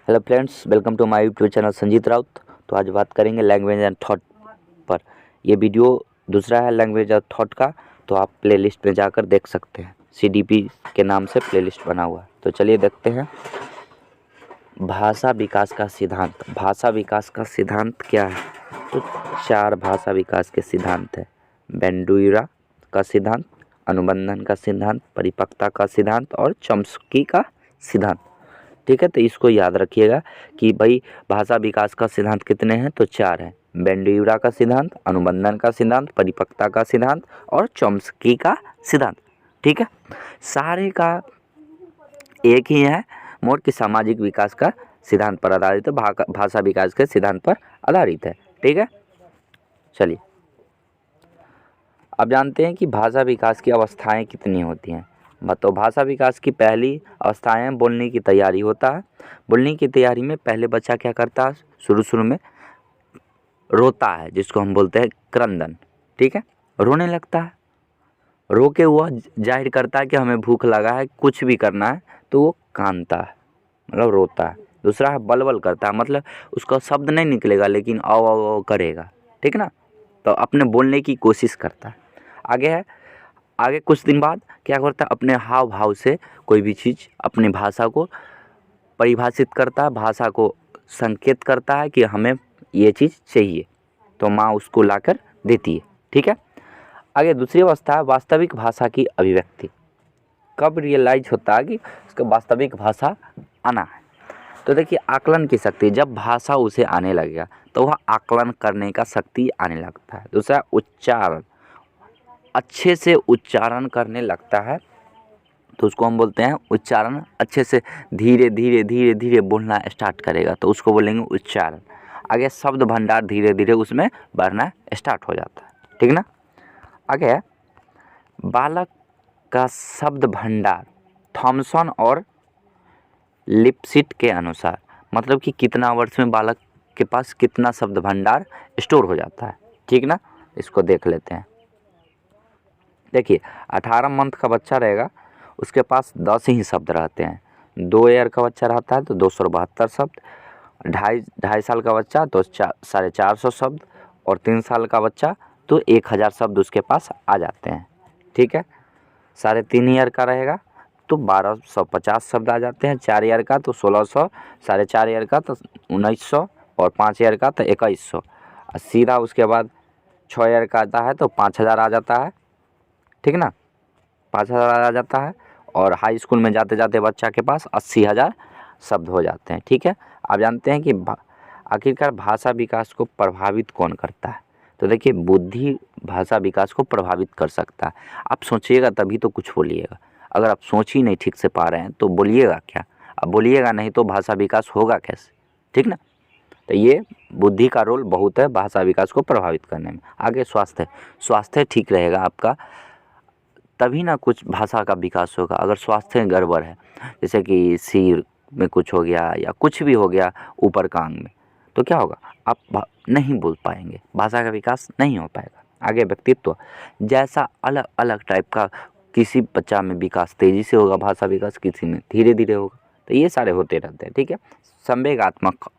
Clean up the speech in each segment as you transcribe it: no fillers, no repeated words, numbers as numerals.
Hello friends, welcome to my YouTube channel Sanjeet Raut. तो आज बात करेंगे लैंग्वेज एंड थॉट पर। ये वीडियो दूसरा है लैंग्वेज और थॉट का, तो आप प्लेलिस्ट में जाकर देख सकते हैं। CDP के नाम से प्लेलिस्ट बना हुआ है। तो चलिए देखते हैं। भाषा विकास का सिद्धांत। भाषा विकास का सिद्धांत क्या है? तो 4 भाषा विकास के सिद्धांत है। बेंडुइरा का सिद्धांत, अनुबंधन का सिद्धांत, परिपक्वता का सिद्धांत और चॉम्स्की का सिद्धांत। ठीक है, तो इसको याद रखिएगा कि भाई भाषा विकास का सिद्धांत कितने हैं? तो 4 हैं। बेंडुइरा का सिद्धांत, अनुबंधन का सिद्धांत, परिपक्वता का सिद्धांत और चॉम्स्की का सिद्धांत। ठीक है, सारे का एक ही है, मोड की सामाजिक विकास का सिद्धांत पर आधारित है, भाषा विकास के सिद्धांत पर आधारित है। ठीक है, चलिए अब जानते हैं कि भाषा विकास की अवस्थाएं कितनी होती हैं। तो भाषा विकास की पहली अवस्थाएं बोलने की तैयारी होता है। बोलने की तैयारी में पहले बच्चा क्या करता है? शुरू में रोता है, जिसको हम बोलते हैं क्रंदन। ठीक है, रोने लगता है। रो के वह जाहिर करता है कि हमें भूख लगा है, कुछ भी करना है, तो वो कांदता है, मतलब रोता है। दूसरा है बलबल करता है, मतलब उसका शब्द नहीं निकलेगा लेकिन औ करेगा। ठीक ना, तो अपने बोलने की कोशिश करता है। आगे कुछ दिन बाद क्या करता है? अपने हाव भाव से कोई भी चीज़ अपनी भाषा को परिभाषित करता है, भाषा को संकेत करता है कि हमें ये चीज़ चाहिए, तो माँ उसको लाकर देती है। ठीक है, आगे दूसरी अवस्था है वास्तविक भाषा की अभिव्यक्ति। कब रियलाइज होता है कि उसका वास्तविक भाषा आना है? तो देखिए, आकलन की शक्ति, जब भाषा उसे आने लगेगा तो वह आकलन करने का शक्ति आने लगता है। दूसरा उच्चारण, अच्छे से उच्चारण करने लगता है, तो उसको हम बोलते हैं उच्चारण। अच्छे से धीरे धीरे बोलना स्टार्ट करेगा तो उसको बोलेंगे उच्चारण। आगे शब्द भंडार धीरे धीरे उसमें बढ़ना स्टार्ट हो जाता है। ठीक ना, आगे बालक का शब्द भंडार थॉमसन और लिपसिट के अनुसार, मतलब कि कितना वर्ष में बालक के पास कितना शब्द भंडार स्टोर हो जाता है। ठीक ना, इसको देख लेते हैं। देखिए, 18 मंथ का बच्चा रहेगा, उसके पास 10 ही शब्द रहते हैं। 2 ईयर का बच्चा रहता है तो 272 शब्द, ढाई साल का बच्चा तो 450 शब्द, और 3 साल का बच्चा तो 1000 शब्द उसके पास आ जाते हैं। ठीक है, 3.5 ईयर का रहेगा तो 1250 शब्द आ जाते हैं। 4 ईयर का तो 1600, 4.5 ईयर का तो 1900, और 5 ईयर का तो 2100। सीधा उसके बाद 6 ईयर का आता है तो 5000 आ जाता है। ठीक ना, 5000 आ जाता है, और हाई स्कूल में जाते जाते बच्चा के पास 80,000 शब्द हो जाते हैं। ठीक है, आप जानते हैं कि आखिरकार भाषा विकास को प्रभावित कौन करता है? तो देखिए, बुद्धि भाषा विकास को प्रभावित कर सकता है। आप सोचिएगा तभी तो कुछ बोलिएगा। अगर आप सोच ही नहीं ठीक से पा रहे हैं तो बोलिएगा क्या? अब बोलिएगा नहीं तो भाषा विकास होगा कैसे? ठीक ना, तो ये बुद्धि का रोल बहुत है भाषा विकास को प्रभावित करने में। आगे स्वास्थ्य ठीक रहेगा आपका, तभी ना कुछ भाषा का विकास होगा। अगर स्वास्थ्य गड़बड़ है, जैसे कि सिर में कुछ हो गया या कुछ भी हो गया ऊपर कान में, तो क्या होगा? आप नहीं बोल पाएंगे, भाषा का विकास नहीं हो पाएगा। आगे व्यक्तित्व, जैसा अलग अलग टाइप का किसी बच्चा में विकास तेज़ी से होगा, भाषा विकास किसी में धीरे धीरे होगा, तो ये सारे होते रहते हैं। ठीक है, संवेगात्मक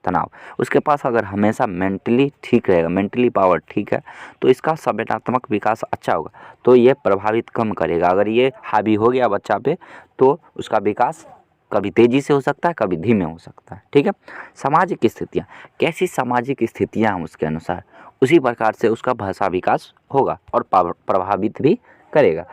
तनाव, उसके पास अगर हमेशा मेंटली ठीक रहेगा, मेंटली पावर ठीक है, तो इसका संवेदनात्मक विकास अच्छा होगा, तो ये प्रभावित कम करेगा। अगर ये हावी हो गया बच्चा पे तो उसका विकास कभी तेज़ी से हो सकता है, कभी धीमे हो सकता है। ठीक है, सामाजिक स्थितियाँ, कैसी सामाजिक स्थितियाँ हैं उसके अनुसार उसी प्रकार से उसका भाषा विकास होगा और प्रभावित भी करेगा।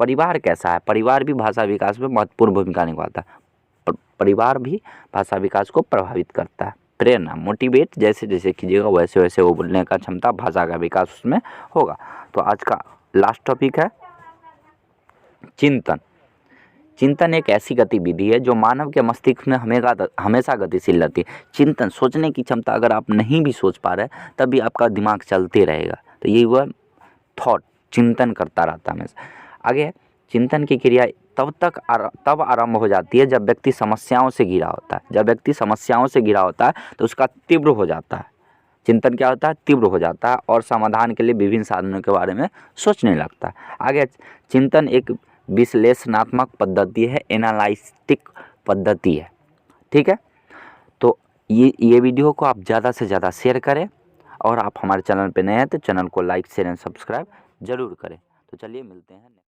परिवार कैसा है? परिवार भी भाषा विकास में महत्वपूर्ण भूमिका निभाता है। परिवार भी भाषा विकास को प्रभावित करता है। प्रेरणा, मोटिवेट जैसे जैसे कीजिएगा वैसे वैसे वो बोलने का क्षमता, भाषा का विकास उसमें होगा। तो आज का लास्ट टॉपिक है चिंतन। चिंतन एक ऐसी गतिविधि है जो मानव के मस्तिष्क में हमेशा गतिशील रहती है। चिंतन, सोचने की क्षमता, अगर आप नहीं भी सोच पा रहे तब भी आपका दिमाग चलते रहेगा, तो यही हुआ थॉट, चिंतन करता रहता है हमेशा। आगे, चिंतन की क्रिया तब आरंभ हो जाती है जब व्यक्ति समस्याओं से घिरा होता है। जब व्यक्ति समस्याओं से घिरा होता है तो उसका तीव्र हो जाता है। चिंतन क्या होता है? तीव्र हो जाता है और समाधान के लिए विभिन्न साधनों के बारे में सोचने लगता है। आगे, चिंतन एक विश्लेषणात्मक पद्धति है, एनालिटिक पद्धति है। ठीक है, ये वीडियो को आप ज़्यादा से ज़्यादा शेयर करें, और आप हमारे चैनल पे नए हैं तो चैनल को लाइक शेयर एंड सब्सक्राइब ज़रूर करें। तो चलिए मिलते हैं।